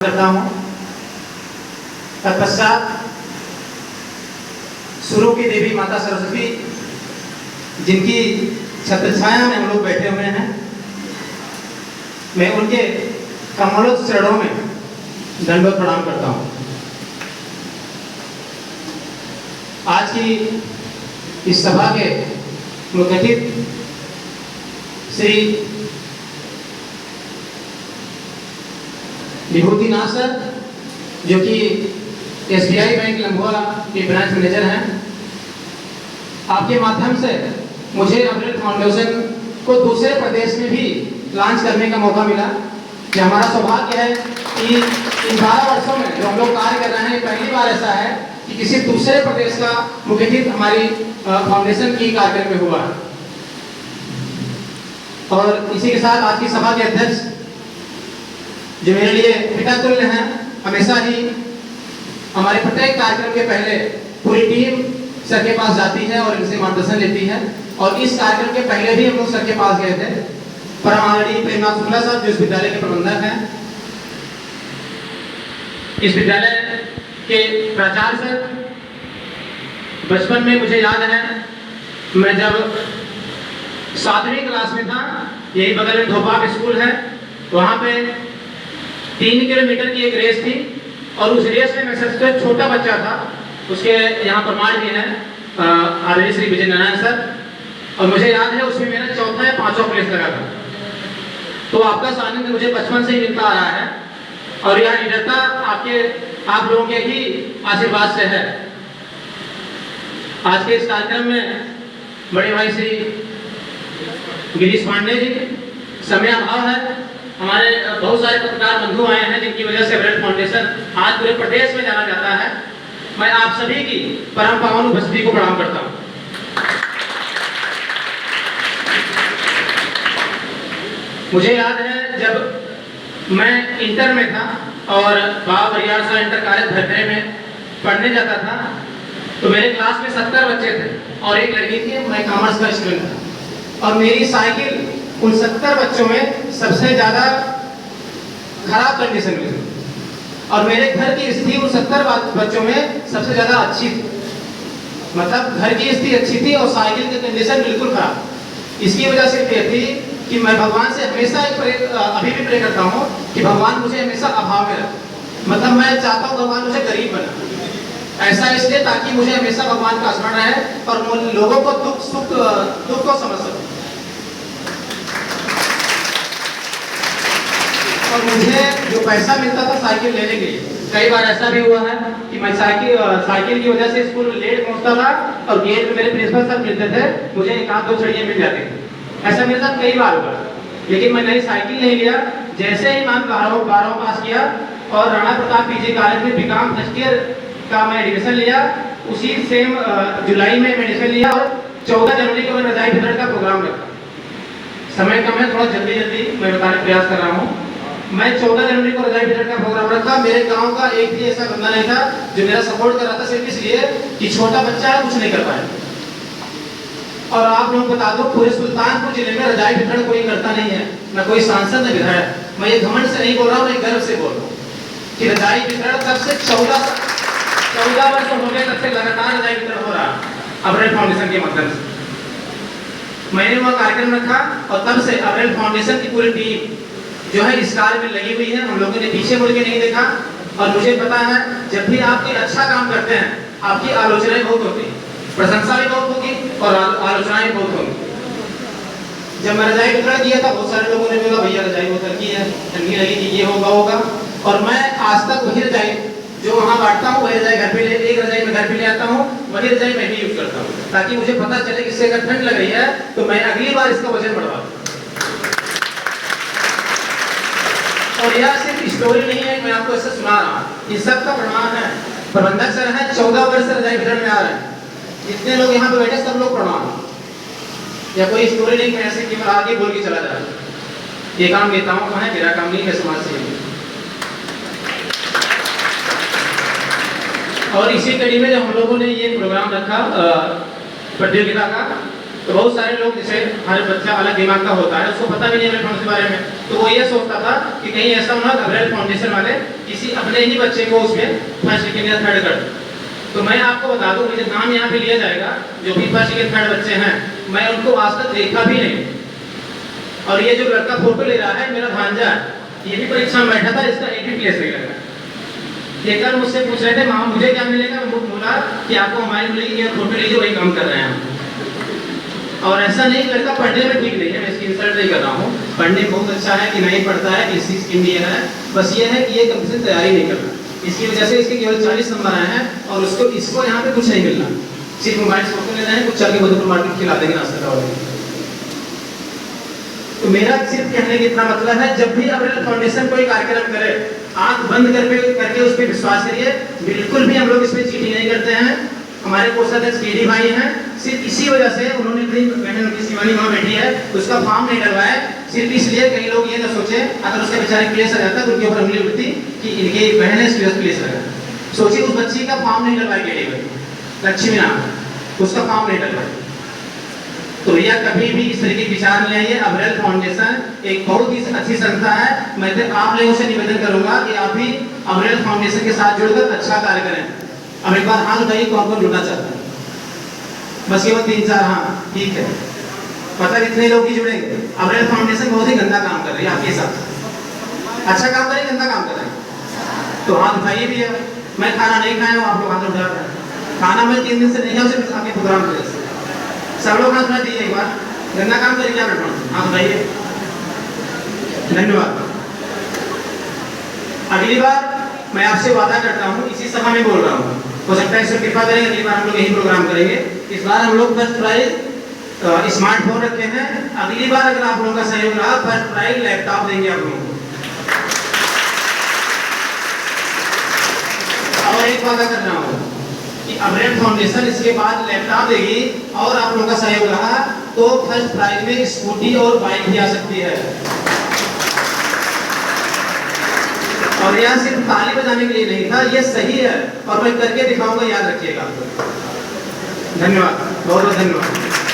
करता हूँ। तत्पश्चात सुरों की देवी माता सरस्वती, जिनकी छत्र छाया में हम लोग बैठे हुए हैं, मैं उनके कमलों चरणों में दंडवत प्रणाम करता हूँ। आज की इस सभा के मुख्य अतिथि श्री विभूतिनाथ सर, जो कि SBI बैंक लम्बुआ के ब्रांच मैनेजर हैं, आपके माध्यम से मुझे अमृत फाउंडेशन को दूसरे प्रदेश में भी लॉन्च करने का मौका मिला। ये हमारा सौभाग्य है कि इन 12 वर्षों में जो हम लोग कार्य कर रहे हैं, पहली बार ऐसा है कि किसी दूसरे प्रदेश का मुख्य अतिथि हमारी फाउंडेशन की कार्यक्रम में हुआ है। और इसी के साथ आज की सभा के अध्यक्ष, जो मेरे लिए पिता तुल्य हैं, हमेशा ही हमारे प्रत्येक कार्यक्रम के पहले पूरी टीम सर के पास जाती है और इनसे मार्गदर्शन लेती है। और इस कार्यक्रम के पहले भी हम लोग सर के पास गए थे। परम आदरणीय प्रेमनाथ शुक्ला साहब, जो इस विद्यालय के प्रबंधक हैं, इस विद्यालय के प्राचार्य सर, बचपन में मुझे याद है, मैं जब 7वीं क्लास में था, यही बगल में धोपाक स्कूल है, वहाँ पे 3 किलोमीटर की एक रेस थी और उस रेस में मैं सबसे छोटा बच्चा था। उसके यहाँ प्रमाण भी हैं आदरणीय श्री विजय नारायण सर, और मुझे याद है उसमें मेरा 4था या 5वां प्लेस लगा था। तो आपका सानिध्य मुझे बचपन से ही मिलता आ रहा है और यह निडरता आप लोगों के ही आशीर्वाद से है। आज के इस कार्यक्रम में बड़े भाई श्री गिरीश पांडे जी, समय अभाव है, हमारे बहुत सारे पत्रकार बंधु आए हैं जिनकी वजह से अमृत फाउंडेशन आज पूरे प्रदेश में जाना जाता है। मैं आप सभी की परम पावन उपस्थिति को प्रणाम करता हूं। मुझे याद है जब मैं इंटर में था और बाबा बरियार सा इंटर कॉलेज भरतरे में पढ़ने जाता था, तो मेरे क्लास में 70 बच्चे थे और एक लड़की थी, मैं कॉमर्स का स्टूडेंट था। और मेरी साइकिल उन 70 बच्चों में सबसे ज्यादा खराब कंडीशन में थी और मेरे घर की स्थिति उन 70 बच्चों में सबसे ज्यादा अच्छी थी। मतलब घर की स्थिति अच्छी थी और साइकिल की कंडीशन बिल्कुल खराब। इसकी वजह से ये थी कि मैं भगवान से हमेशा अभी भी प्रे करता हूँ कि भगवान मुझे हमेशा अभाव में रखे। मतलब मैं चाहता हूँ भगवान मुझे गरीब बना, ऐसा इसलिए ताकि मुझे हमेशा भगवान का स्मरण रहे और लोगों को दुख को समझ सकूं। और मुझे जो पैसा मिलता था साइकिल लेने के लिए, कई बार ऐसा भी हुआ है कि मैं साइकिल की वजह से स्कूल में लेट पहुंचता था और गेट में मेरे प्रिंसिपल सर मिलते थे, मुझे 1-2 छड़ियाँ मिल जाती थी। ऐसा मेरे साथ कई बार हुआ, लेकिन मैं नई साइकिल नहीं लिया। जैसे ही मैं 12वां पास किया और राणा प्रताप पीजी कॉलेज में बीकॉम फर्स्ट ईयर का मैं एडमिशन लिया, उसी सेम जुलाई में एडमिशन लिया और 14 जनवरी को मैं रजाई वितरण का प्रोग्राम रखा। समय कम है, थोड़ा जल्दी मैं बताने प्रयास कर रहा हूँ। मैं 14 जनवरी को रजाई वितरण का प्रोग्राम रखा। मेरे गांव का एक भी ऐसा बंदा नहीं था जो मेरा सपोर्ट कर रहा था, सिर्फ इसलिए कि छोटा बच्चा है, कुछ नहीं कर पाया। और आप लोग बता दो, पूरे सुल्तानपुर जिले में रजाई वितरण कोई करता नहीं है, न कोई सांसद न विधायक। मैं ये घमंड से नहीं बोल रहा हूँ, मैं गर्व से बोल रहा हूँ कि रजाई वितरण तब से 14 वर्ष हो गए, तब से लगातार रजाई वितरण हो रहा अमृत फाउंडेशन के माध्यम से। मैंने वह कार्यक्रम रखा और तब से अमृत फाउंडेशन की पूरी टीम जो है इस कार्य में लगी हुई है। हम लोगों ने पीछे मुड़ के नहीं देखा और मुझे पता है जब भी आप कोई अच्छा काम करते हैं, आपकी आलोचनाएं बहुत होती हैं, प्रशंसा भी बहुत होगी और आलोचनाएं बहुत होंगी। जब मैं रजाई वितरण किया था, बहुत सारे लोगों ने बोला भैया रजाई बहुत हल्की है, ठंडी लगी कि ये होगा। और मैं आज तक वही रजाई जो वहाँ बांटता हूँ, वही रजाई घर पे एक रजाई मैं घर पे ले आता हूँ, वही रजाई मैं भी यूज करता हूँ, ताकि मुझे पता चले कि इससे अगर ठंड लग रही है तो मैं अगली बार इसका वजन बढ़वा दूँ। और यह सिर्फ स्टोरी नहीं है, मैं आपको ऐसा सुना रहा हूँ, इस सब का प्रमाण है। प्रबंधक सर हैं, 14 वर्ष से रजाई वितरण में आ रहे हैं। जितने लोग यहाँ पे बैठे सब लोग प्रमाण, या कोई स्टोरी नहीं, मैं ऐसे केवल आगे बोल के चला जा रहा हूँ। ये काम नेताओं का है, मेरा काम नहीं है, समाज सेवी। और इसी कड़ी में जब हम लोगों ने ये प्रोग्राम रखा प्रतियोगिता का, तो बहुत सारे लोग, जैसे हर बच्चा अलग दिमाग का होता है, उसको पता भी नहीं है इलेक्ट्रॉनिक्स के बारे में, तो वो ये सोचता था कि कहीं ऐसा ना अब्रेल फाउंडेशन वाले किसी अपने ही बच्चे को उसमें फर्स्ट सेकेंड या थर्ड कर। तो मैं आपको बता दूं, मुझे नाम यहाँ पे लिया जाएगा जो भी फर्स्ट सेकेंड थर्ड बच्चे हैं, मैं उनको आज तक देखा भी नहीं। और ये जो लड़का फोटो ले रहा है मेरा भांजा, ये भी परीक्षा में बैठा था, इसका एक भी प्लेस नहीं लगा। ये कल मुझसे पूछ रहे थे मामा मुझे क्या मिलेगा, मैं बोला कि आपको हमारी मिलेगी, ये फोटो लीजिए, वही काम कर रहे हैं हम। और ऐसा नहीं, लड़का पढ़ने में ठीक नहीं है, मैं इसकी इंसल्ट नहीं कर रहा हूँ, पढ़ने में बहुत अच्छा है कि नहीं पढ़ता है, किसी इंडियन है, बस ये है कि ये कम से तैयारी नहीं करता। इसकी वजह से इसके केवल 40 नंबर आए हैं और इसको यहाँ पे कुछ नहीं मिलना, सिर्फ मोबाइल फोटो लेना है, कुछ चल के मधुपुर मार्केट खिला देंगे नाश्ता करवा। तो मेरा सिर्फ कहने का इतना मतलब है, जब भी अब्रेल फाउंडेशन कोई कार्यक्रम करे, आंख बंद करके उस पर विश्वास करिए। बिल्कुल भी हम लोग इसमें चीटिंग नहीं करते हैं। हमारे कोषाध्यक्ष केडी भाई हैं, सिर्फ इसी वजह से उन्होंने अपनी बहन उनकी शिवानी वहाँ बैठी है, उसका फॉर्म नहीं डलवाया, सिर्फ इसलिए कई लोग ये ना सोचे अगर उसके बेचारे प्लेस आ जाता तो उनके ऊपर उंगली उठती कि इनकी बहन है इसलिए प्लेस लगा। सोचिए उस बच्ची का फॉर्म नहीं डलवाया केडी भाई, लक्ष्मी नाम, उसका फॉर्म नहीं डलवाया। तो भैया कभी भी इस तरीके के विचार नहीं आइए। अब्रेल फाउंडेशन एक बहुत ही अच्छी संस्था है। मैं तो आप लोगों से निवेदन करूंगा कि आप भी अब्रेल फाउंडेशन के साथ जुड़कर अच्छा कार्य करें। अब एक बार हाथ उठाइए कौन कौन जुड़ना चाहता है, बस केवल 3-4, हाँ ठीक है, मतलब इतने लोग ही जुड़ेंगे। अब्रेल फाउंडेशन बहुत ही गंदा काम कर रही है आपके साथ, अच्छा काम कर रही है, गंदा काम कर रही है, तो हाथ उठाइए भी है। मैं खाना नहीं खाया हूँ, आप लोग हाथ उठा रहे हैं, खाना मैं 3 दिन से नहीं खाया, सिर्फ आपके प्रोग्राम की वजह से। सब लोग हाथ उठा दीजिए एक बार, गंदा काम करिए क्या बैठा, हाथ उठाइए, धन्यवाद। अगली बार मैं आपसे वादा करता हूँ, इसी सभा में बोल रहा हूँ, हो सकता है इसमें कृपा करेंगे, अगली बार हम लोग यही प्रोग्राम करेंगे। इस बार हम लोग फर्स्ट प्राइज स्मार्टफोन रखे हैं, अगली बार अगर आप लोगों का सहयोग रहा फर्स्ट प्राइज लैपटॉप देंगे आप लोगों को। और एक वादा कर रहा हूँ कि अब्रेल फाउंडेशन इसके बाद लैपटॉप देगी और आप लोगों का सहयोग रहा तो फर्स्ट प्राइज में स्कूटी और बाइक भी आ सकती है। और यह सिर्फ ताली बजाने के लिए नहीं था, यह सही है और मैं करके दिखाऊंगा, याद रखिएगा। धन्यवाद, बहुत बहुत धन्यवाद।